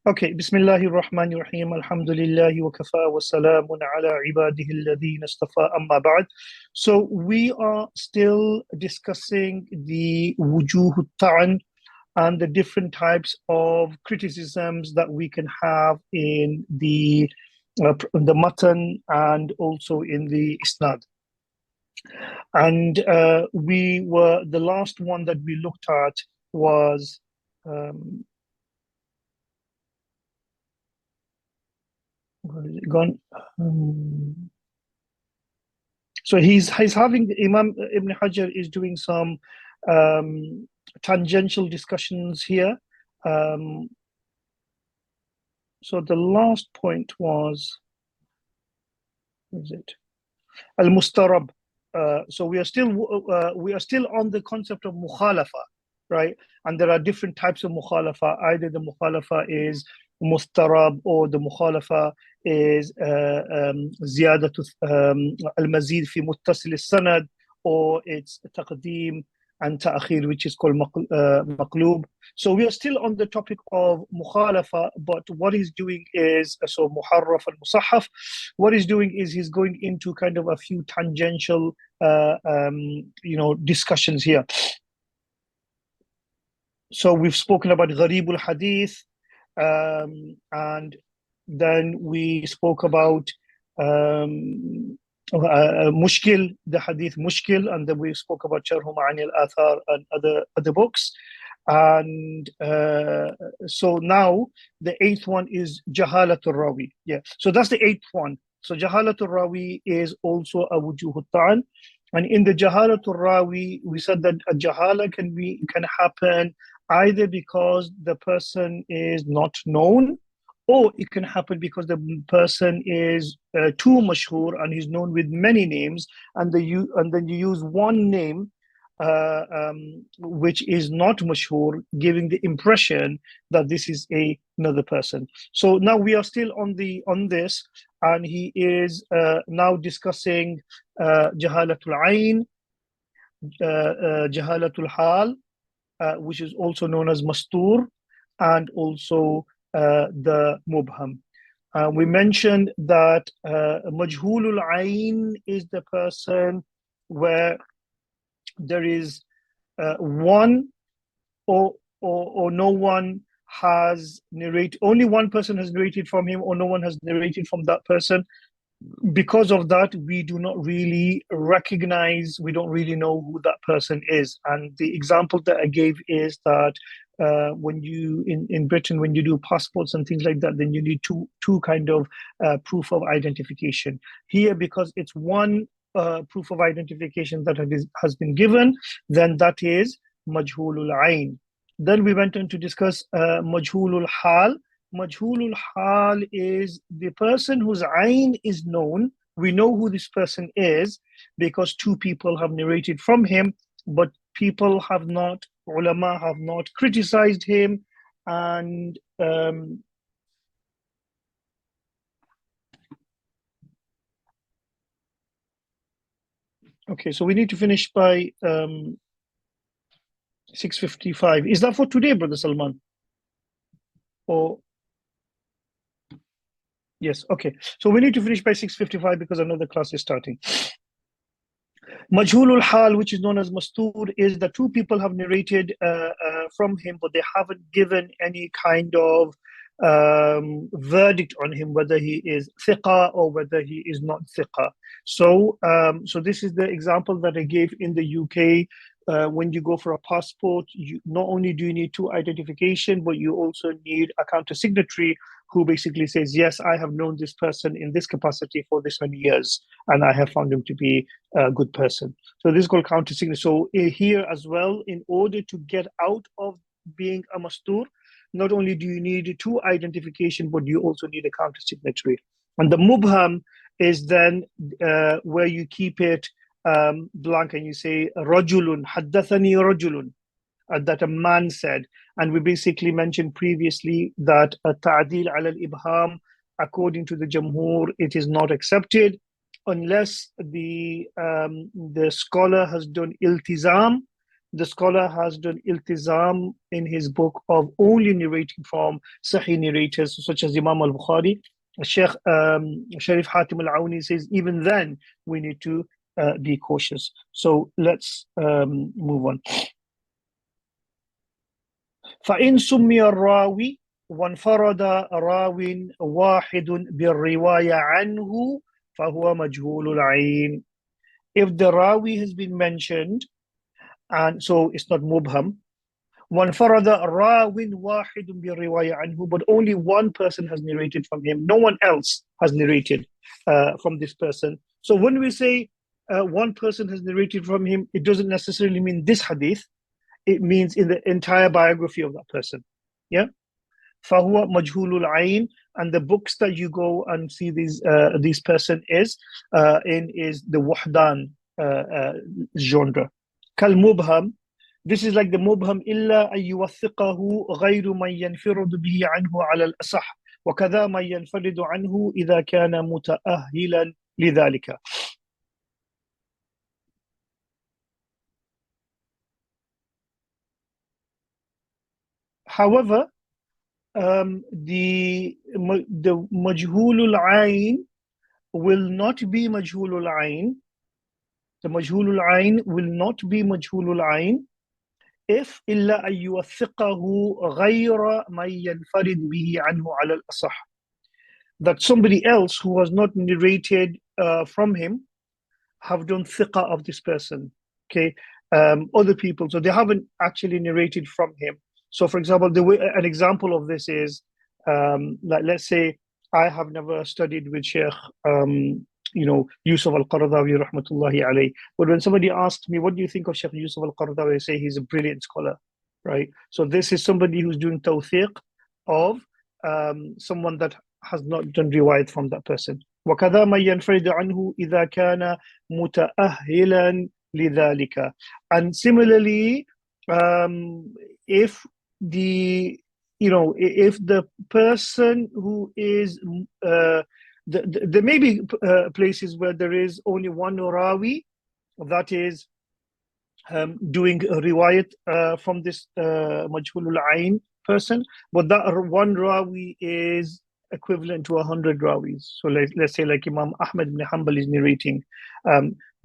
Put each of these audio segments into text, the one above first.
Okay, Bismillahir Rahmanir Rahim. Alhamdulillahi wa kafa wa salamun ala ibadihi alladhina istafa amma ba'd. So we are still discussing the wujuh ta'an and the different types of criticisms that we can have in the matan and also in the isnad. And the last one that we looked at was where is it gone? So he's having Imam Ibn Hajar is doing some tangential discussions here. So the last point was, what is it? Al-Mustarab. So we are still on the concept of mukhalafa, right? And there are different types of mukhalafa. Either the mukhalafa is mustarab, or the mukhalafa is ziyadatu al-mazid fi muttasil al-sanad, or it's taqdeem and ta'khir, which is called maqlub. So we are still on the topic of mukhalafa, but what he's doing is, so muharraf and musahaf, what he's doing is he's going into kind of a few tangential discussions here. So we've spoken about gharib al-hadith, and then we spoke about mushkil, the hadith mushkil, and then we spoke about sharh ma'ani al-athar and other books. And so now the eighth one is jahalatul rawi. Yeah, so that's the eighth one. So jahalatul rawi is also a wujuh ta'an. And in the jahalatul rawi, we said that a jahala can happen either because the person is not known, or it can happen because the person is too mashhur and he's known with many names, and then you use one name which is not mashhur, giving the impression that this is another person. So now we are still on this, and he is now discussing jahalatul ayn, jahalatul hal, which is also known as mastur, and also the mubham. We mentioned that majhulul ayn is the person where there is one or no one has narrated, only one person has narrated from him, or no one has narrated from that person. Because of that, we do not really recognize, we don't really know who that person is. And the example that I gave is that when you in Britain, when you do passports and things like that, then you need two kind of proof of identification. Here, because it's one proof of identification that has been given, then that is majhulul ayn. Then we went on to discuss majhulul hal. Majhulul hal is the person whose ayn is known. We know who this person is because two people have narrated from him, but people have not, ulama have not criticized him. And okay, so we need to finish by 6:55. Is that for today, Brother Salman? Or yes, okay. So we need to finish by 6:55 because another class is starting. Majhulul hal, which is known as mastur, is that two people have narrated from him, but they haven't given any kind of verdict on him, whether he is thiqa or whether he is not thiqa. So this is the example that I gave in the UK. When you go for a passport, you not only do you need two identification, but you also need a counter signatory who basically says, yes, I have known this person in this capacity for this many years, and I have found him to be a good person. So this is called counter signatory. So here as well, in order to get out of being a mastur, not only do you need two identification, but you also need a counter signatory. And the mubham is then where you keep it blank and you say rajulun haddathani rajulun, that a man said. And we basically mentioned previously that ta'dil ala al-ibham, according to the Jamhur, it is not accepted unless the scholar has done iltizam, the scholar has done iltizam in his book of only narrating from Sahih narrators such as Imam al-Bukhari. Sheikh Sharif Hatim al-Auni says even then we need to be cautious. So let's move on. فإن سمي الراوي وانفرد راو واحد بالرواية عنه فهو مجهول العين. If the rawi has been mentioned, and so it's not mubham, وانفرد راو واحد بالرواية عنه, but only one person has narrated from him, no one else has narrated from this person. So when we say one person has narrated from him, it doesn't necessarily mean this hadith. It means in the entire biography of that person. Yeah. فهو مجهول العين, and the books that you go and see this person is the wahdan genre. كالمبهم, this is like the mubham إلا أن يوثقه غير من ينفرد به عنه على الأصح وكذا من ينفرد عنه إذا كان متأهلا لذلك. However, the majhulul ayn will not be majhulul ayn. The majhulul ayn will not be majhulul ayn if إلا أن يوثقه غير من ينفرد به عنه على الأصح, that somebody else who was not narrated from him have done thiqa of this person. Okay, other people, so they haven't actually narrated from him. So, for example, an example of this is, like, let's say I have never studied with Sheikh, Yusuf al-Qaradawi rahmatullahi alayh. But when somebody asks me, what do you think of Sheikh Yusuf al-Qaradawi? I say he's a brilliant scholar, right? So this is somebody who's doing tawthiq of someone that has not done riwayat from that person. وَكَذَا مَنْ يَنْفَرِدُ عَنْهُ إِذَا كَانَ مُتَأَهِّلًا لِذَلِكَ. And similarly, if the person who is there may be places where there is only one rawi that is doing a riwayat from this majhulul ayn person, but that one rawi is equivalent to 100 rawis. So let's say like Imam Ahmad Ibn Hanbal is narrating,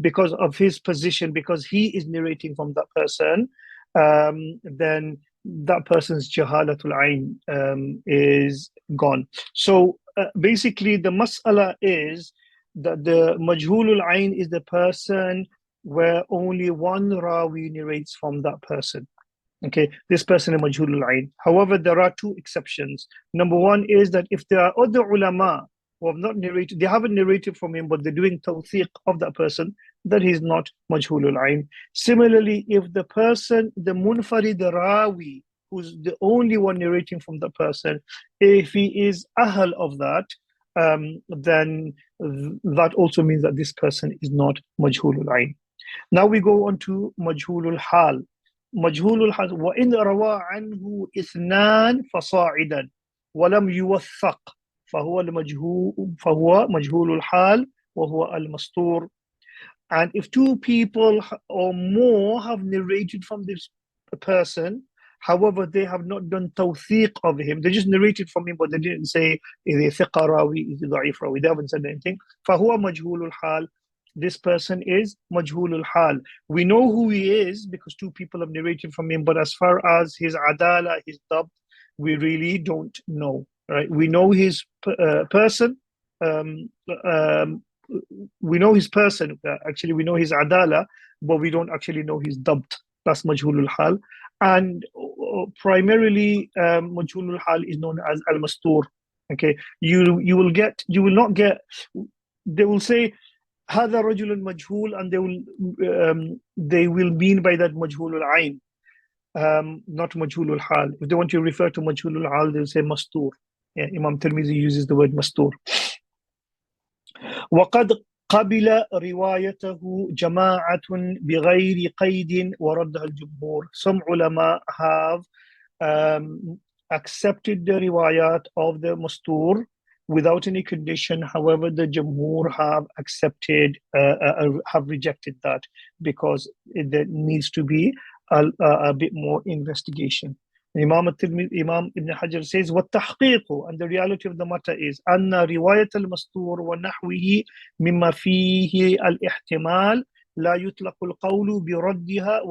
because of his position, because he is narrating from that person, then that person's jahalatul ayn is gone. So basically the mas'ala is that the majhulul ayn is the person where only one rawi narrates from that person. Okay, this person is majhulul ayn. However, there are two exceptions. Number one is that if there are other ulama who have not narrated, they haven't narrated from him, but they're doing tawthiq of that person, that is not majhulul ayn. Similarly, if the person, the munfarid rawi, who's the only one narrating from the person, if he is ahl of that, then that also means that this person is not majhulul ayn. Now we go on to majhulul hal. مجهول الحال وإن روى عنه اثنان فصاعدا ولم يوثق فهو مجهول الحال وهو المستور. And if two people or more have narrated from this person, however they have not done tawthiq of him, they just narrated from him but they didn't say إذا ثقة راوي إذا ضعيف راوي, they haven't said anything, فهو مجهول الحال. This person is majhulul hal. We know who he is because two people have narrated from him, but as far as his adala, his dabt, we really don't know, right? We know his person. We know his person. Actually, we know his adala, but we don't actually know his dabt. That's majhulul hal. And primarily, majhulul hal is known as al-mastur. Okay, you will not get. They will say هذا رجل مجهول, and they will mean by that مجهول العين, not مجهول الحال. If they want to refer to مجهول الحال, they'll say مستور. Yeah, Imam Tirmidhi uses the word مستور. وقد قبل روايته جماعة بغير قيد وردها الجمهور. Some ulama have accepted the riwayat of the mastur without any condition. However, the Jamhur have accepted, have rejected that because there needs to be a bit more investigation. Imam Ibn Hajar says, وَالتحقيق, and the reality of the matter is, أن رواية المستور ونحوه مما فيه الاحتمال لا يطلق القول بردها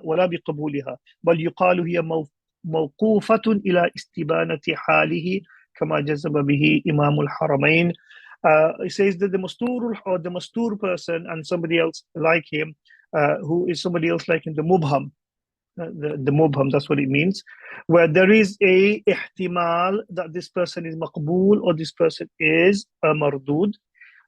ولا بقبولها بل يقال هي موقوفة إلى استبانة حاله كما جزم به إمام الحرمين. He says that the mastur or the mastur person and somebody else like him, who is somebody else like in the mubham, the mubham, that's what it means, where there is a ihtimal that this person is maqbool or this person is mardud.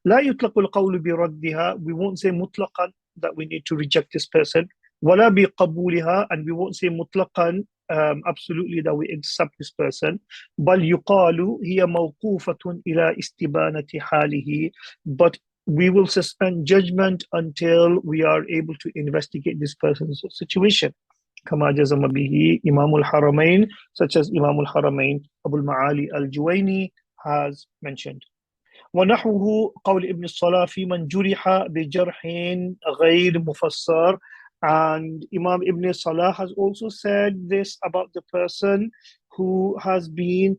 لا يطلق القول بردها, we won't say mutlaqan that we need to reject this person, ولا بقبولها, and we won't say mutlaqan absolutely that we accept this person, بل يقال هي موقوفة إلى استبانة حاله, but we will suspend judgment until we are able to investigate this person's situation. كما جزم به إمام الحرمين, such as Imam al-Haramain Abu al-Ma'ali al-Juwayni has mentioned. ونحوه قول ابن الصلاة في من جرح بجرح غير مفسر, and Imam Ibn Salah has also said this about the person who has been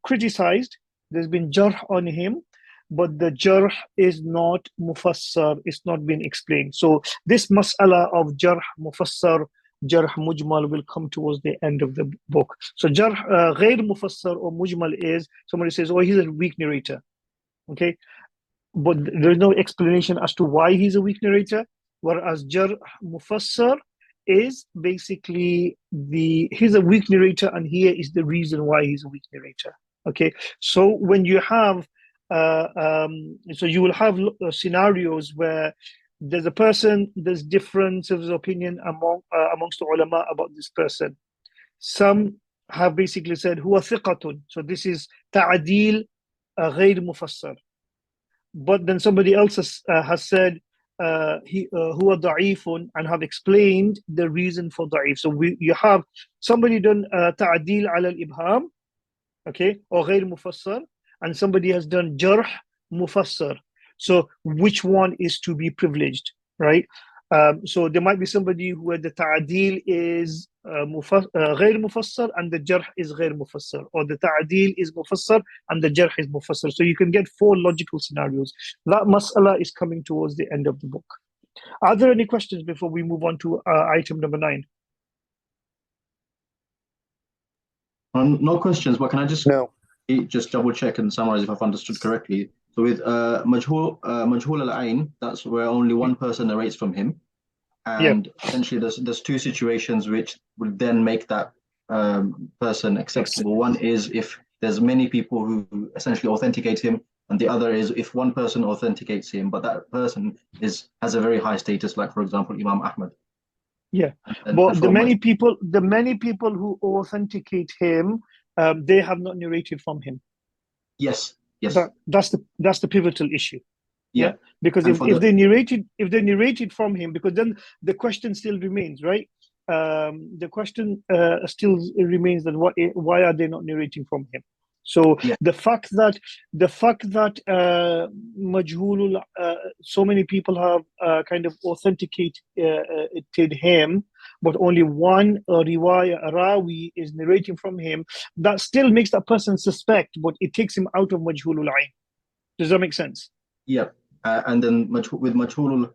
criticized. There's been jarh on him, but the jarh is not mufassar, it's not been explained. So this mas'ala of jarh mufassar, jarh mujmal will come towards the end of the book. So jarh ghair mufassar or mujmal is somebody says, oh, he's a weak narrator. Okay, but there's no explanation as to why he's a weak narrator. Whereas jarh mufassar is basically he's a weak narrator, and here is the reason why he's a weak narrator. Okay, so when you have so you will have scenarios where there's a person, there's differences of opinion amongst the ulama about this person. Some have basically said huwa thiqatun, so this is ta'adil غير مفسر, but then somebody else has said huwa da'ifun, and have explained the reason for da'if. So you have somebody done ta'adil ala al-ibham, okay, or غير مفسر, and somebody has done jarh mufassar. So which one is to be privileged, right? So there might be somebody where the ta'adil is غير mufassar and the jarh is غير mufassar, or the ta'adil is mufassar and the jarh is mufassar. So you can get 4 logical scenarios. That mas'ala is coming towards the end of the book. Are there any questions before we move on to item number 9? No questions, but can I just double check and summarize if I've understood correctly? So with majhul al-ain, that's where only one person narrates from him, and essentially there's 2 situations which would then make that person acceptable. One is if there's many people who essentially authenticate him, and the other is if one person authenticates him, but that person has a very high status, like for example Imam Ahmad. Yeah, but the many people who authenticate him, they have not narrated from him. Yes. That's the pivotal issue. Yeah, because if they narrated from him, because then the question still remains, right? The question still remains that why are they not narrating from him? So the fact that majhulul, so many people have kind of authenticated him, but only one rawi is narrating from him, that still makes that person suspect, but it takes him out of majhulul ayn. Does that make sense? Yeah, and then with majhulul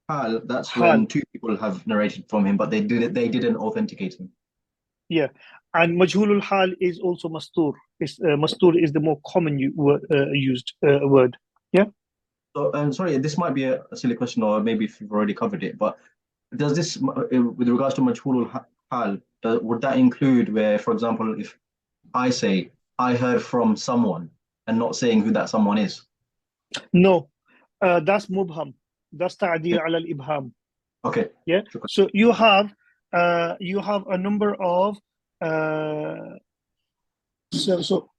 hal, that's when 2 people have narrated from him, but they didn't authenticate him. Yeah, and majhulul hal is also mastur. Mastur is the more common used word. Yeah. So, sorry, this might be a silly question, or maybe if you've already covered it, but does this, with regards to majhulul hal, would that include where, for example, if I say I heard from someone and not saying who that someone is? No, that's mubham. That's ta'dil ala al-ibham. Okay. Yeah. So you have a number of so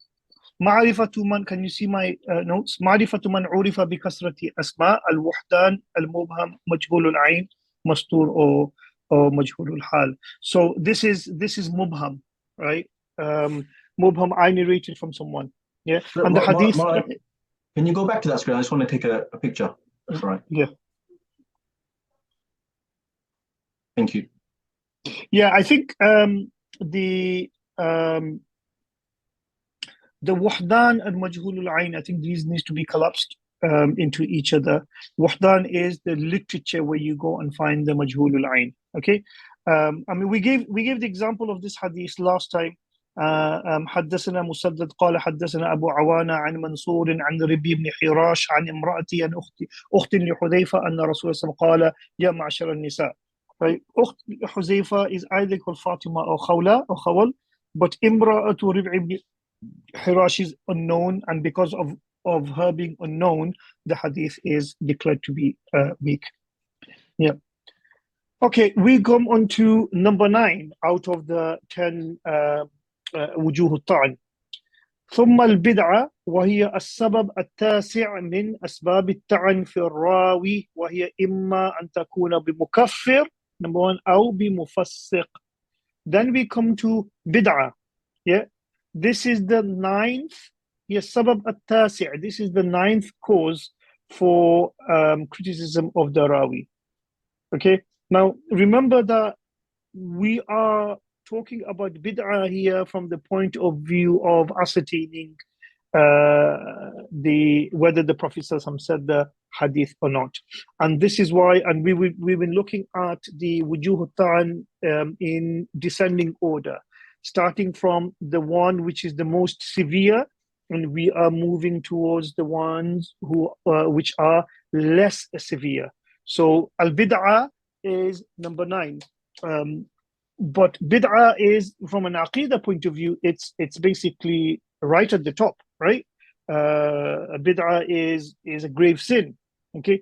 معرفة من, can you see my notes? معرفة من عرف بكثرة أسماء الوحدان المبهم مجهول العين مستور or مجهول الحال. So this is mubham, right? Mubham, I narrated from someone. Yeah. And the hadith. Can you go back to that screen? I just want to take a picture. That's all right. Yeah. Thank you. Yeah, I think the wahdan and majhul al-ain, I think these needs to be collapsed into each other. Wahdan is the literature where you go and find the majhul al-ain. Okay, I mean we gave the example of this hadith last time. حدثنا مسدد قال حدثنا أبو عوانة عن منصور عن ربي بن حراش عن امرأتي عن أخت لحذيفة أن رسول الله صلى الله عليه وسلم قال يا معشر النساء. Right, أخت حذيفة is either called Fatima or Khawla or Khawal, but imra'atu Rib'i ibn Hirash is unknown, and because of her being unknown, the hadith is declared to be weak. Yeah. Okay, we come on to number 9 out of the 10 وجوه الطعن. ثم البدعة وهي السبب التاسع من أسباب الطعن في الراوي، وهي إما أن تكون بمكفر number 1 أو بمفسق. Then we come to bid'ah. Yeah, this is the 9th. Yes, sabab at-tasi'. This is the 9th cause for criticism of the rawi. Okay, now remember that we are talking about bid'ah here from the point of view of ascertaining whether the Prophet ﷺ said the hadith or not. And this is why, and we've been looking at the wujuh ta'an in descending order, starting from the one which is the most severe, and we are moving towards the ones who which are less severe. So al-bid'ah is number 9. But bid'ah is, from an aqidah point of view, it's basically right at the top, right? Bid'ah is a grave sin. Okay,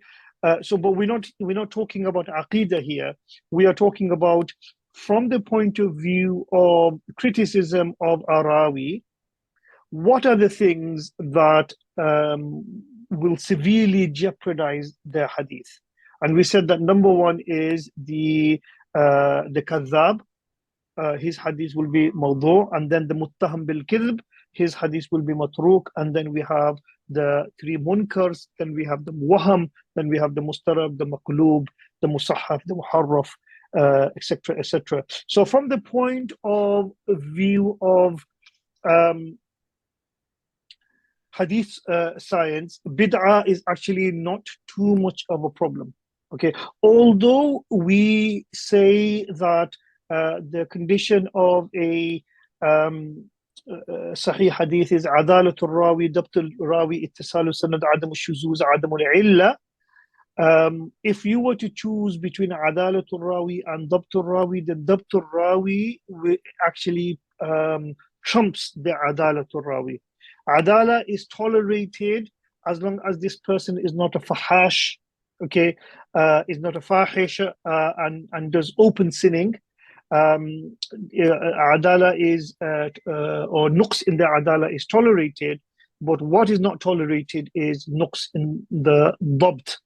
so but we're not talking about aqidah here. We are talking about from the point of view of criticism of a rawi. What are the things that will severely jeopardize their hadith? And we said that number 1 is the kadhab, his hadith will be mawdu', and then the muttaham bil kidhb, his hadith will be matruk, and then we have the 3 munkars, then we have the muwaham, then we have the mustarab, the maqlub, the musahhaf, the muharraf, etc., etc. So from the point of view of hadith science, bid'ah is actually not too much of a problem. Okay, although we say that the condition of a sahih hadith is adalatul rawi, dabtul rawi, ittisalu sanad, adam al-shuzuz, adam al-illa. If you were to choose between adalatul rawi and dabtul rawi, the dabtul rawi actually trumps the adalatul rawi. Adala is tolerated as long as this person is not a fahash, okay, is not a fahish and does open sinning. Adala is or nuqs in the adala is tolerated, but what is not tolerated is nuqs in the dabt,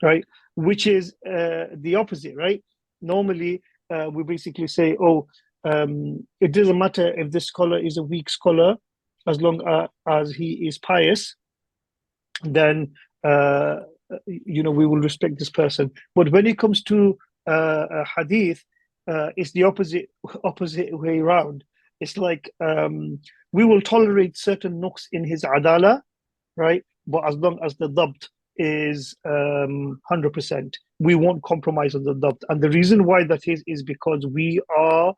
right? Which is the opposite, right? Normally, we basically say, it doesn't matter if this scholar is a weak scholar, as long as he is pious, then we will respect this person. But when it comes to hadith, it's the opposite way around. It's like we will tolerate certain nuqs in his adala, right? But as long as the dabt is 100%, we won't compromise on the dabt. And the reason why that is because we are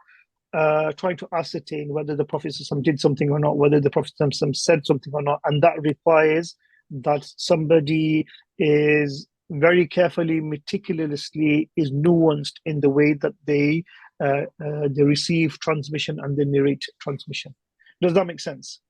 trying to ascertain whether the Prophet did something or not, whether the Prophet said something or not, and that requires that somebody is very carefully, meticulously, is nuanced in the way that they receive transmission and they narrate transmission. Does that make sense?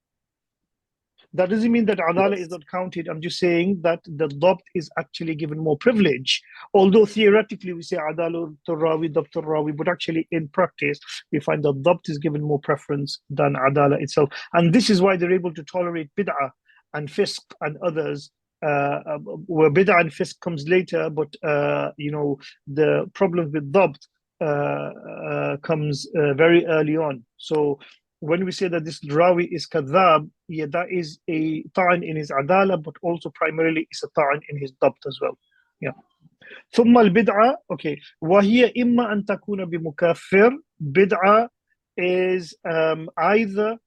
That doesn't mean that adala is not counted. I'm just saying that the dabt is actually given more privilege. Although theoretically we say adala rawi, dabt rawi, but actually in practice we find that dabt is given more preference than adala itself. And this is why they're able to tolerate bid'ah and fisq and others, where bid'ah and fisq comes later, but the problem with dabt comes very early on. So when we say that this rawi is kadhab, yeah, that is a ta'an in his adala, but also primarily is a ta'an in his dabt as well. Yeah. ثم البدعة okay وهي إما أن تكون بمكفر. Bid'ah is either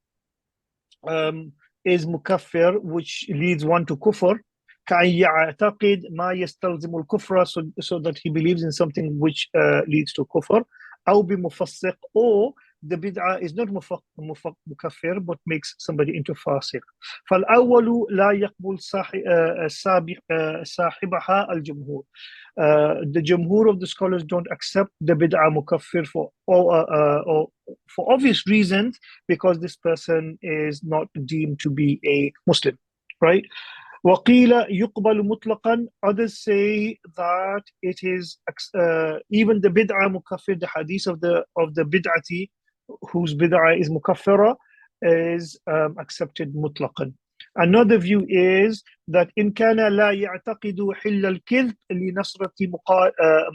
is mukaffir, which leads one to kufr, كأن يعتقد ما يستلزم الكفر, so that he believes in something which leads to kufr, أو بمفسق, or the bid'ah is not mukaffir but makes somebody into fasiq. فالأول لا يقبل صاحبها الجمهور. The jumhur of the scholars don't accept the bid'ah mukaffir for obvious reasons, because this person is not deemed to be a Muslim, right? وقيل يقبل مطلقا. Others say that it is even the bid'ah mukaffir, the hadith of the bid'ati whose bid'ah is mukaffira, is accepted mutlaqan. Another view is that إن كان لا يعتقد حل الكذب لنصرة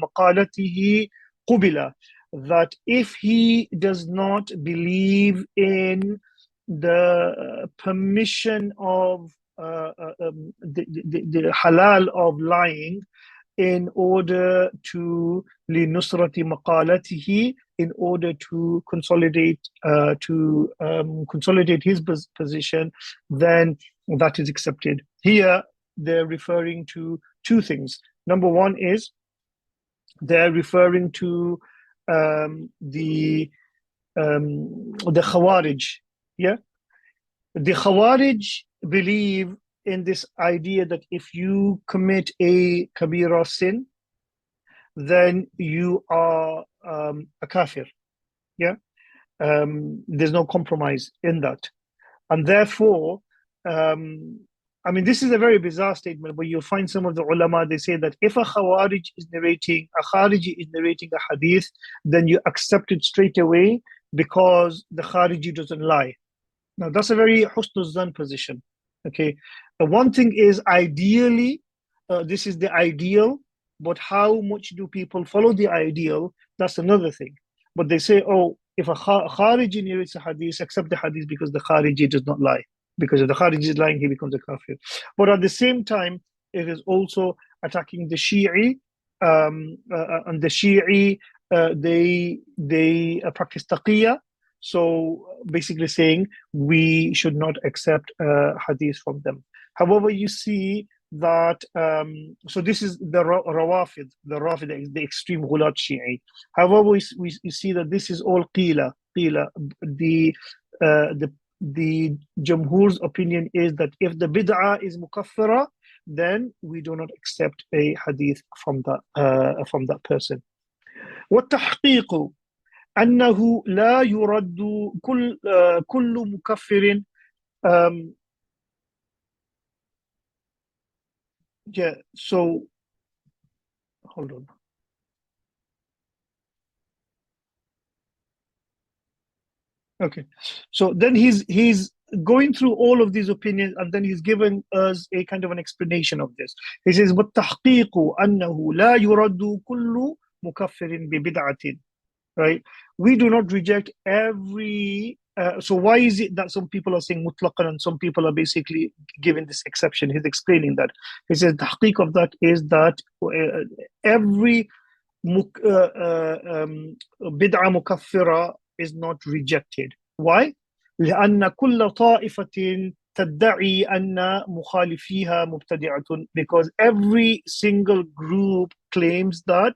مقالته قبل, that if he does not believe in the permission of the halal of lying in order to لنصرة مقالته, in order to consolidate his position, then that is accepted. Here they're referring to two things. Number one is they're referring to the Khawarij. Yeah, the Khawarij believe in this idea that if you commit a kabira sin, then you are a kafir. Yeah, there's no compromise in that, and therefore, I mean, this is a very bizarre statement, but you'll find some of the ulama, they say that if a Khawarij is narrating, a Khariji is narrating a hadith, then you accept it straight away because the Khariji doesn't lie. Now, that's a very husnul zan position. Okay, one thing is ideally, this is the ideal, but how much do people follow the ideal? That's another thing. But they say, oh, if a Khariji narrates a hadith, accept the hadith because the Khariji does not lie. Because if the Khariji is lying, he becomes a kafir. But at the same time, it is also attacking the Shi'i, and the Shi'i, they practice taqiyya. So basically saying we should not accept hadith from them. However, you see that, so this is the Rawafid, the extreme Ghulat Shi'i. However, we see that this is all qila. The Jumhur's opinion is that if the bid'ah is mukaffira, then we do not accept a hadith from that person. والتحقيق أنه لا يرد كل مكفر. Yeah, so hold on. Okay, so then he's going through all of these opinions, and then he's giving us a kind of an explanation of this. He says, وَالتَّحْقِيقُ أَنَّهُ لَا يُرَدُّ كُلُّ مُكَفِّرٍ بِبِدْعَةٍ. Right? We do not reject every. So why is it that some people are saying mutlaqan and some people are basically giving this exception? He's explaining that. He says the haqiq of that is that every bid'ah mukaffira is not rejected. Why? لأن كل طائفة تدعي أن مخالفيها مبتدعة, because every single group claims that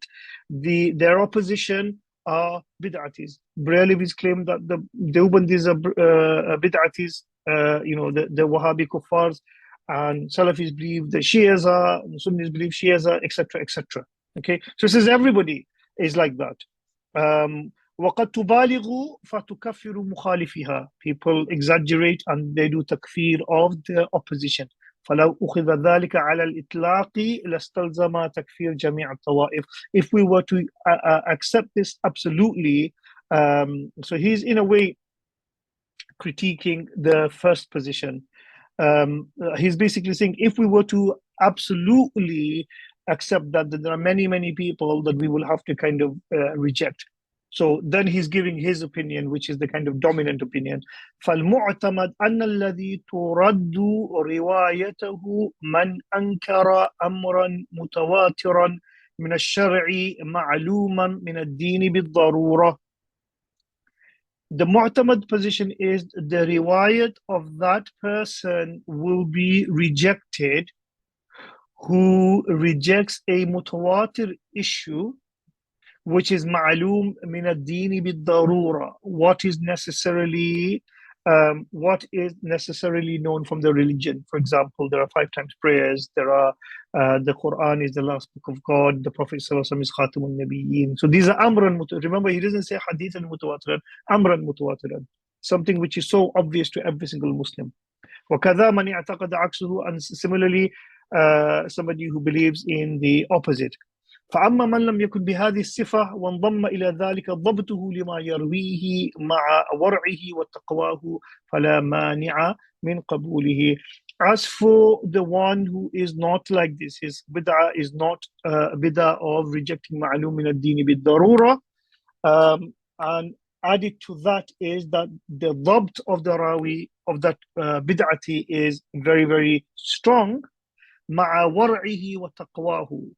their opposition are bid'atis. Brehlevis claim that the Deobandis are bid'atis, the Wahhabi kuffars, and Salafis believe the Shias are, Sunnis believe Shias are, etc., etc. Okay, so it says everybody is like that. وَقَدْ تُبَالِغُ فَتُكَفِّرُ مُخَالِفِهَا. People exaggerate and they do takfir of the opposition. فَلَوْ أُخِذَ ذَلِكَ عَلَى الْإِطْلَاقِ لَاسْتَلْزَمَ تَكْفِيرَ جَمِيعَ الطَّوَائِفِ. If we were to accept this absolutely, so he's in a way critiquing the first position. He's basically saying if we were to absolutely accept that there are many people that we will have to kind of reject. So then he's giving his opinion, which is the kind of dominant opinion. فَالْمُعْتَمَدْ أَنَّ الَّذِي تُرَدُّ رِوَايَتَهُ مَنْ أَنْكَرَ أَمْرًا مُتَوَاتِرًا من الشرع معلوما من الدين بالضرورة. The mu'tamad position is the riwayat of that person will be rejected who rejects a mutawatir issue which is ma'loom min ad-deen bid-darura, what is necessarily known from the religion. For example, there are 5 times prayers, there are the Quran is the last book of God, the Prophet ﷺ is Khatamun Nabiyyin. So these are amran mutawatiran. Remember, he doesn't say hadithan mutawatiran, amran mutawatiran, something which is so obvious to every single Muslim. وَكَذَا مَنْ اعْتَقَدَ عَكْسُهُ, and similarly somebody who believes in the opposite. فأما من لم يكن بهذه الصفة وانضم إلى ذلك ضبطه لما يرويه مع ورعه وتقواه فلا مانع من قبوله. As for the one who is not like this, his bid'ah is not bid'ah of rejecting ma'lum min ad-din bid-darura, and added to that is that the dhabt of the rawi of that bid'ati is very, very strong, مع ورعه وتقواه,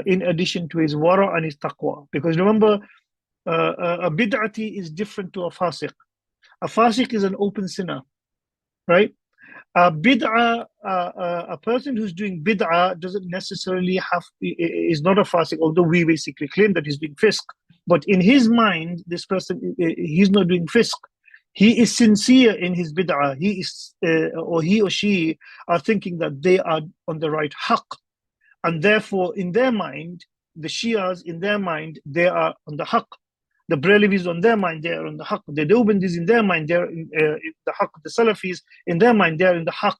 in addition to his wara and his taqwa. Because remember, a bid'ati is different to a fasiq. A fasiq is an open sinner, right? A bid'ah, a person who's doing bid'ah doesn't necessarily is not a fasiq, although we basically claim that he's doing fisq. But in his mind, this person, he's not doing fisq. He is sincere in his bid'ah. He is, or he or she are thinking that they are on the right haqq. And therefore, in their mind, the Shias, in their mind, they are on the haqq. The Brahlevis, on their mind, they are on the haqq. The Deobandis, in their mind, they're in the haqq. The Salafis, in their mind, they are in the haqq.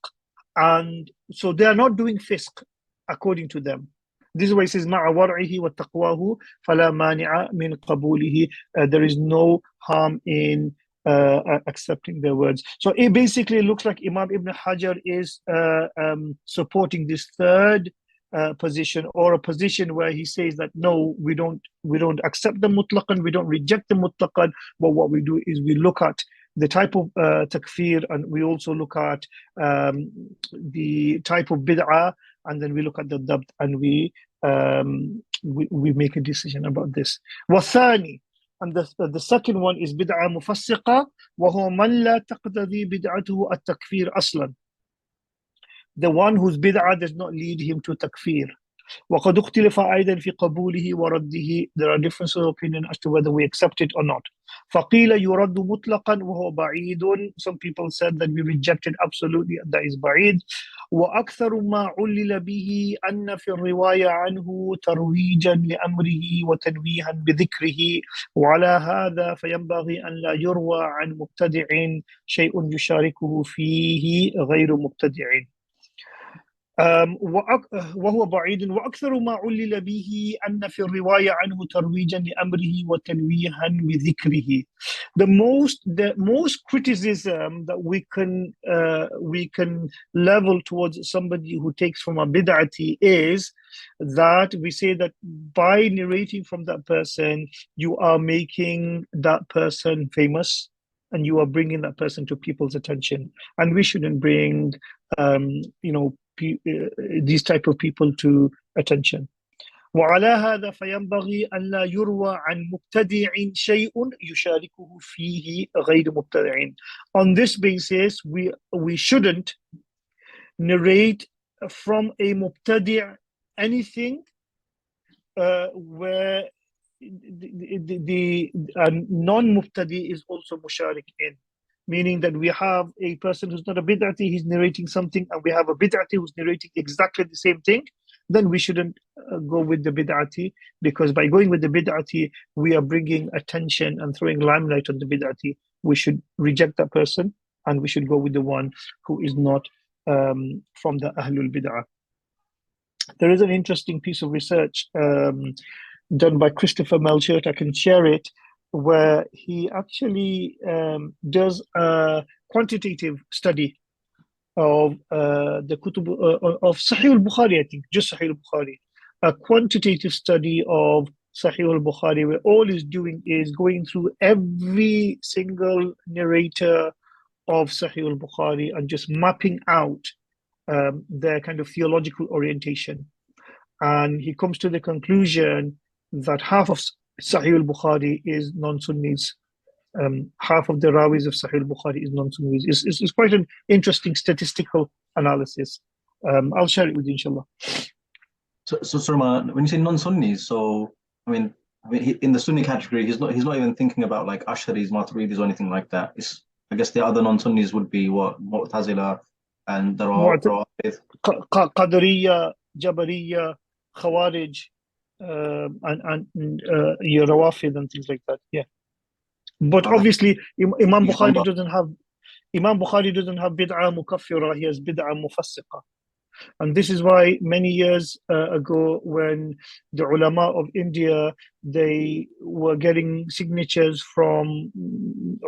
And so they are not doing fisq, according to them. This is why it says, مَعَ وَرْعِهِ وَتَقْوَاهُ فَلَا مَانِعَ مِنْ قَبُولِهِ. There is no harm in accepting their words. So it basically looks like Imam Ibn Hajar is supporting this third position, or a position where he says that no, we don't accept the mutlaqan, we don't reject the mutlaqan, but what we do is we look at the type of takfir, and we also look at the type of bid'ah, and then we look at the dabt, and we make a decision about this. Wathani, and the second one is bid'ah mufassiqa, wa huwa man la taqtadi bid'atuhu at-takfir aslan. The one whose bid'ah does not lead him to takfir. وَقَدْ اُخْتِلِفَ أَيْضًا فِي قَبُولِهِ وَرَدِّهِ. There are differences of opinion as to whether we accept it or not. فَقِيلَ يُرَدُّ مُطْلَقًا وَهُوَ بَعِيدٌ. Some people said that we reject it absolutely, and that is بعيد. وَأَكْثَرُ مَا عُلِّلَ بِهِ أَنَّ فِي الرِّوَايَةِ عَنْهُ تَرْوِيجًا لِأَمْرِهِ وَتَنْوِيهًا بِذِكْرِهِ وَعَلَى هَذَا فَيَنْبَغِي أَنْ لَا يُرْوَى عَنْ مُبْتَدِعٍ شَيْءٌ يُشَارِكُهُ فِيهِ غَيْرُ مُبْتَدِعٍ. وهو بعيد وأكثر ما علل به أن في الرواية عنه ترويجا لأمره وتنويها بذكره. The most criticism that we can level towards somebody who takes from a bid'ati is that we say that by narrating from that person, you are making that person famous, and you are bringing that person to people's attention, and we shouldn't bring these type of people to attention. وعلى هذا فينبغي أن لا يروى عن مبتدع شيء يشاركه فيه غير مبتدع. On this basis, we shouldn't narrate from a mubtadi' anything where the non-mubtadi' is also musharik in. Meaning that we have a person who's not a bid'ati, he's narrating something, and we have a bid'ati who's narrating exactly the same thing, then we shouldn't go with the bid'ati, because by going with the bid'ati, we are bringing attention and throwing limelight on the bid'ati. We should reject that person, and we should go with the one who is not from the Ahlul Bid'ah. There is an interesting piece of research done by Christopher Melchert, I can share it, where he actually does a quantitative study of the kutub of Sahih al-Bukhari, I think, just Sahih al-Bukhari, a quantitative study of Sahih al-Bukhari, where all he's doing is going through every single narrator of Sahih al-Bukhari and just mapping out their kind of theological orientation. and he comes to the conclusion that half of Sahih al-Bukhari is non-Sunnis. Half of the rawis of Sahih al-Bukhari is non-Sunnis. It's quite an interesting statistical analysis. I'll share it with you, inshallah. So Surma, when you say non-Sunnis, so I mean, in the Sunni category, he's not even thinking about like Ash'aris, Maturidis, or anything like that. I guess the other non-Sunnis would be what, Mu'tazila and the Rawafid. Qadariya, Jabariya, Khawarij, and Rawafid and things like that. Yeah. But obviously, Imam Bukhari doesn't have bid'ah mukaffira, he has bid'ah mufassiqa. And this is why many years ago, when the ulama of India, they were getting signatures from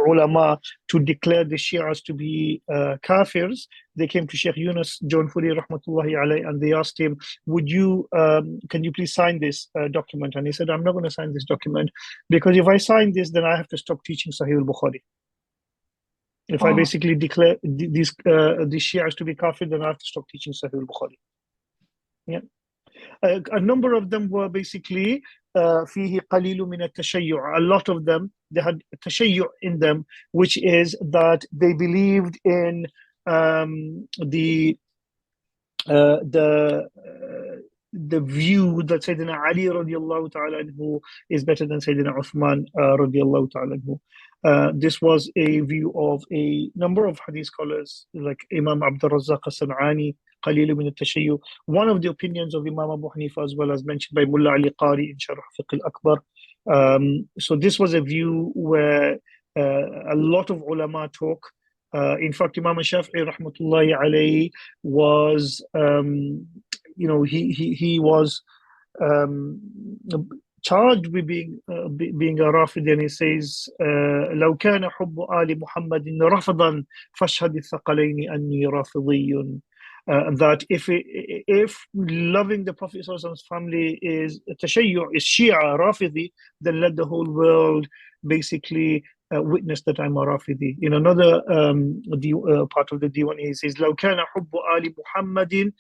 ulama to declare the Shias to be kafirs, they came to Sheikh Yunus Jaunpuri rahmatullahi alayhi, and they asked him, can you please sign this document? And he said, I'm not going to sign this document, because if I sign this, then I have to stop teaching Sahih al-Bukhari. If I basically declare these Shias to be kafir, then I have to stop teaching Sahih al-Bukhari. Yeah. A number of them were basically فيه قليل من التشيع. A lot of them, they had tashayyu in them, which is that they believed in the view that Sayyidina Ali radiallahu ta'ala anhu is better than Sayyidina Uthman radiallahu ta'ala anhu. This was a view of a number of hadith scholars like Imam Abdul Razzaq al-San'ani, Qalil min al-Tashayyu. One of the opinions of Imam Abu Hanifa, as well as mentioned by Mullah Ali Qari in Sharh Fiqh al-Akbar. So this was a view where a lot of ulama talk. In fact, Imam Shafi'i rahmatullahi alayhi was, he was charged with being a Rafidi, and he says, لو كان حب آل محمد رفضا فاشهد الثقلين أني رافضي. That if loving the Prophet's family is tashayyu, is Shia, Rafidi, then let the whole world basically witness that I'm a Rafidi. In another part of the Diwan, he says, لو كان حب آل محمد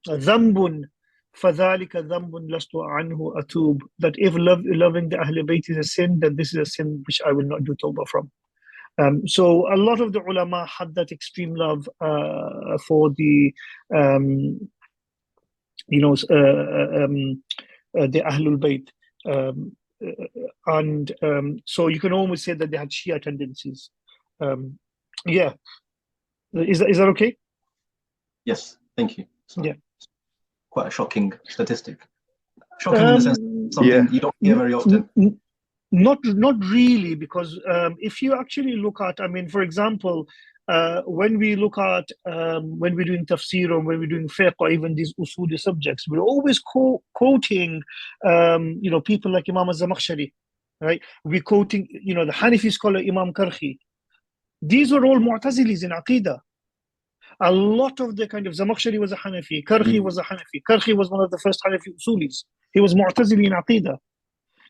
ذنب فذلك ذنب لست عنه أتوب. That if loving the Ahl Bayt is a sin, then this is a sin which I will not do tawbah from. So a lot of the ulama had that extreme love for the Ahlul Bayt, and so you can almost say that they had Shia tendencies. Yeah, is that okay? Yes, thank you. So, yeah, quite a shocking statistic. Shocking in the sense something you don't hear very often. Not really, because if you actually look at, for example, when we look at when we're doing tafsir or when we're doing fiqh or even these usuli subjects, we're always quoting people like Imam al-Zamakhshari, right? We're quoting the Hanafi scholar Imam Karhi. These were all Mu'tazilis in Aqidah. A lot of the kind of Zamakhshari was a Hanafi, Karhi was a Hanafi. Karhi was one of the first Hanafi usulis. He was Mu'tazili in Aqidah.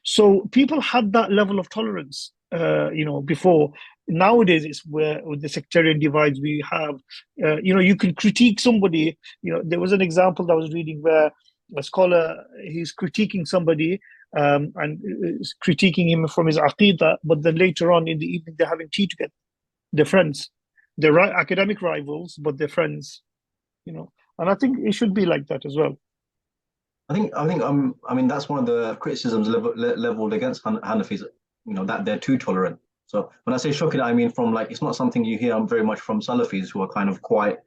So people had that level of tolerance, before. Nowadays, it's where with the sectarian divides we have, you can critique somebody. There was an example that I was reading where a scholar, he's critiquing somebody and is critiquing him from his aqidah, but then later on in the evening they're having tea together. They're friends. They're academic rivals, but they're friends. And I think it should be like that as well. I think that's one of the criticisms leveled against Hanafis, that they're too tolerant. So when I say shocking, I mean from it's not something you hear very much from Salafis, who are kind of quite,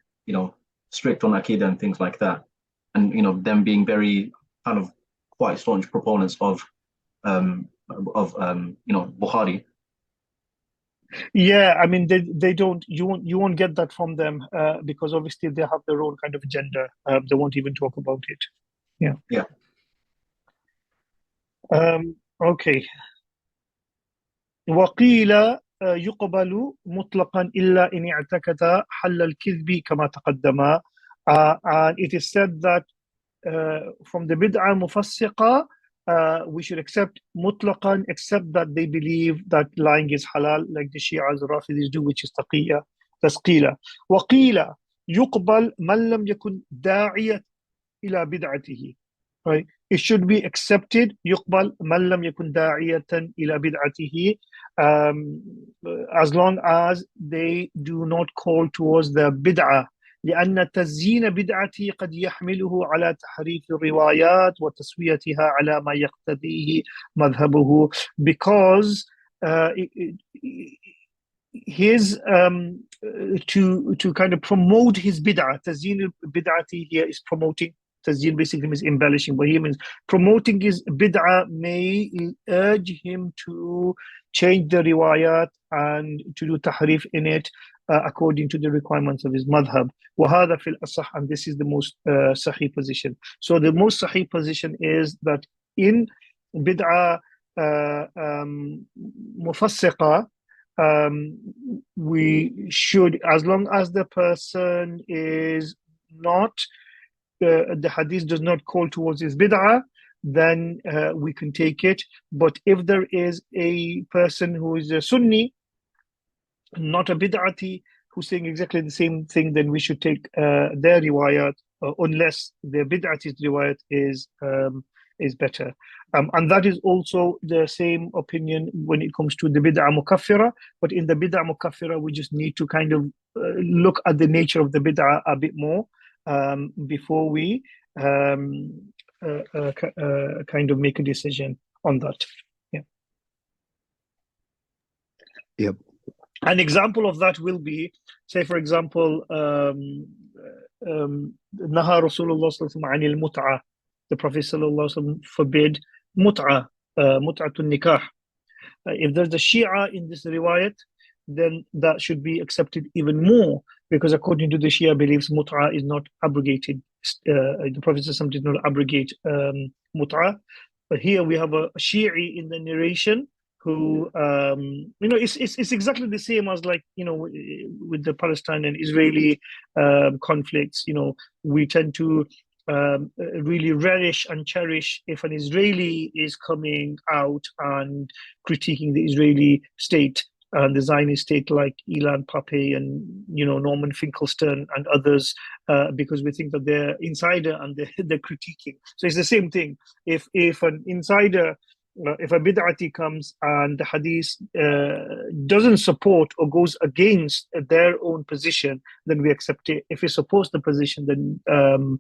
strict on Aqidah and things like that, and them being very kind of quite staunch proponents of Bukhari. Yeah, they don't. You won't get that from them because obviously they have their own kind of agenda. They won't even talk about it. Yeah. Yeah. Okay. وقيل يقبل مطلقا إلا إن اعتقد حل الكذب كما تقدم. And it is said that from the bid'ah mufassiqa, we should accept mutlaqan, except that they believe that lying is halal, like the Shi'as, the Rafidis do, which is taqiyya. That's qila. وقيل يقبل من لم يكن داعية إلى بدعته. Right? It should be accepted. يقبل من لم يكن داعية إلى بدعته, as long as they do not call towards the bid'ah. لأن تزيين بدعته قد يحمله على تحريف الروايات وتسويتها على ما يقتضيه مذهبه, because his to kind of promote his bid'ah. تزيين بدعته here is promoting. Tazyin basically means embellishing, but he means promoting his bid'ah may urge him to change the riwayat and to do tahrif in it according to the requirements of his madhab. وهذا في الأصح, and this is the most sahih position. So the most sahih position is that in bid'ah mufassiqa, we should, as long as the person is not the hadith does not call towards his bid'ah, then we can take it. But if there is a person who is a Sunni, not a bid'ati, who's saying exactly the same thing, then we should take their riwayat, unless the bid'ati's riwayat is better. And that is also the same opinion when it comes to the bid'ah mukaffira. But in the bid'ah mukaffira, we just need to kind of look at the nature of the bid'ah a bit more before we kind of make a decision on that. Yeah. Yep. An example of that will be, say, for example, Naha Rasulullah anil mut'ah. The Prophet forbid mut'ah, mut'atun nikah. If there's a Shia in this riwayat, then that should be accepted even more, because according to the Shia beliefs, mut'ah is not abrogated. The Prophet did not abrogate mut'ah. But here we have a Shi'i in the narration who, it's exactly the same as, like, with the Palestine and Israeli conflicts. We tend to really relish and cherish if an Israeli is coming out and critiquing the Israeli state and the Zionist state, like Ilan Pape and Norman Finkelstein and others, because we think that they're insider and they're critiquing. So it's the same thing. If an insider, if a bid'ati comes and the hadith doesn't support or goes against their own position, then we accept it. If it supports the position, then and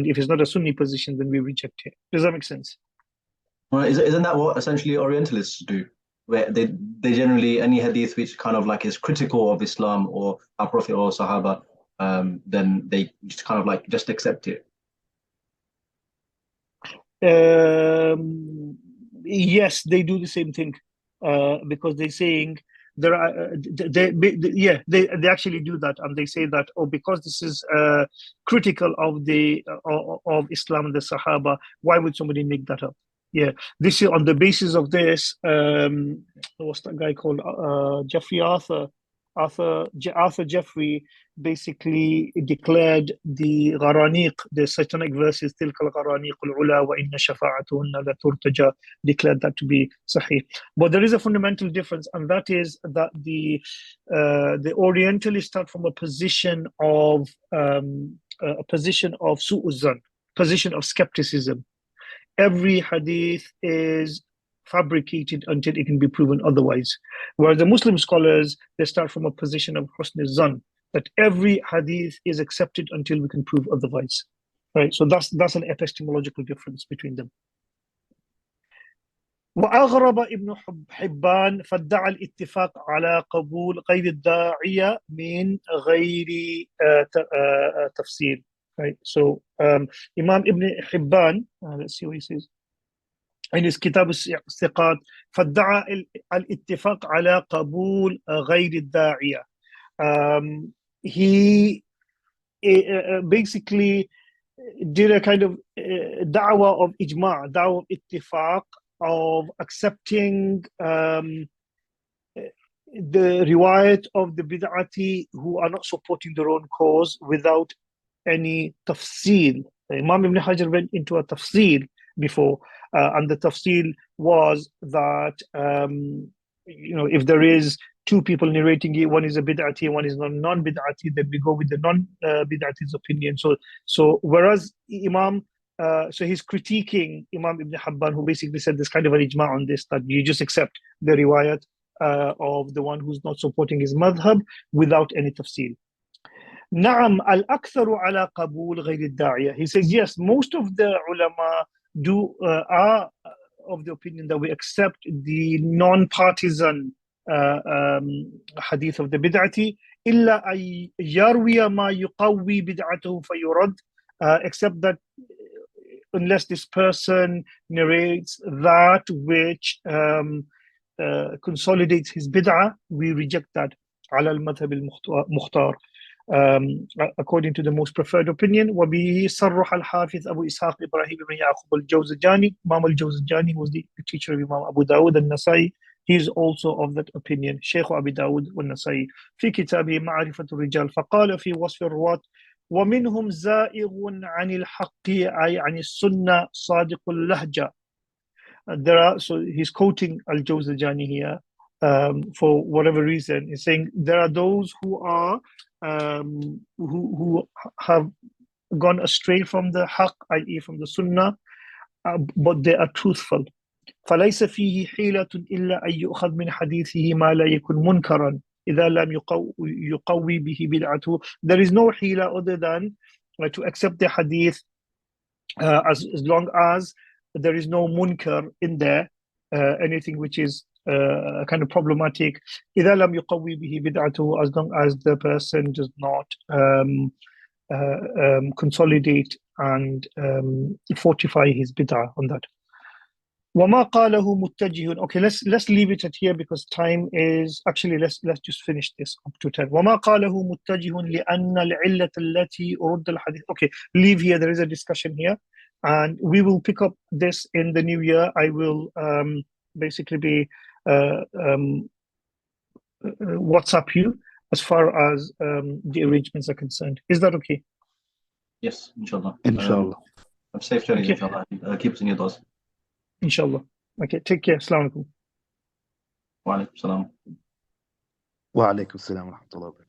if it's not a Sunni position, then we reject it. Does that make sense? Well, isn't that what essentially Orientalists do? Where they generally, any hadith which kind of like is critical of Islam or our Prophet or Sahaba, then they just kind of like just accept it. Yes, they do the same thing, because they're saying there are they actually do that, and they say that, because this is critical of the of Islam and the Sahaba, why would somebody make that up? Yeah, this is on the basis of this. What's that guy called? Jeffrey Arthur Jeffrey basically declared the Gharaniq, the satanic verses, تلك الغرانيق العلا وإن شفاعتهن لترتجى, declared that to be sahih. But there is a fundamental difference, and that is that the Orientalists start from a position of su'uzan, position of skepticism. Every hadith is fabricated until it can be proven otherwise. Whereas the Muslim scholars, they start from a position of husn al-zan, that every hadith is accepted until we can prove otherwise. Right? So that's an epistemological difference between them. وأغرب ابن حبان فادعى الاتفاق على قبول غير الداعية من غير تفصيل. Right? So Imam Ibn Hibban, let's see what he says. In his Kitab al-Thiqat, فادعى الاتفاق على قبول غير الداعية. He basically did a kind of da'wah of ijma', da'wah of ittifaq, of accepting the riwayat of the bid'ati who are not supporting their own cause without any tafsil. Imam Ibn Hajar went into a tafsil before, and the tafsil was that if there is two people narrating it, one is a bid'ati, one is non-bid'ati, then we go with the non-bid'ati's opinion. So whereas Imam, so he's critiquing Imam Ibn Habban, who basically said there's kind of an ijma' on this, that you just accept the riwayat of the one who's not supporting his madhab without any tafsil. نعم الأكثر على قبول غير الداعية. He says, yes, most of the ulama are of the opinion that we accept the non-partisan hadith of the bid'ati, إلا أن يروي ما يقوي بدعته فيرد, except that unless this person narrates that which consolidates his bid'ah, we reject that. على المذهب المختار. According to the most preferred opinion. وبه صرح الحافظ أبو إسحاق إبراهيم بن يعقوب الجوزجاني. Imam al-Jawzajani was the teacher of Imam Abu Dawud al-Nasai. He is also of that opinion. Shaykh Abu Dawud al-Nasai في كتابه معرفة الرجال فقال في وصف الرواة ومنهم زائغ عن الحق أي عن السنة صادق اللهجة. So he's quoting al-Jawzajani here for whatever reason. He's saying there are those who are who have gone astray from the haqq, i.e. from the sunnah, but they are truthful. فليس فيه حيلة إلا أن يؤخذ من حديثه ما لا يكون منكرا إذا لم يقوي به بدعته. There is no hila other than to accept the hadith as long as there is no munkar in there, anything which is kind of problematic. إذا لم يقوي به بدعته, as long as the person does not consolidate and fortify his bid'ah on that. وما قاله متجه. Okay, let's leave it at here because time is actually let's just finish this up to 10. وما قاله متجه لأن العلة التي أرد الحديث. Okay, leave here. There is a discussion here, and we will pick up this in the new year. I will basically be WhatsApp you as far as the arrangements are concerned. Is that okay? Yes, inshallah. Inshallah. Have safe journeys, Okay. inshallah. Keep us in your thoughts. Inshallah. Okay, take care. Assalamu alaikum. Wa alaikum salam. Wa alaikum salam wa rahmatullahi wa barakatuh.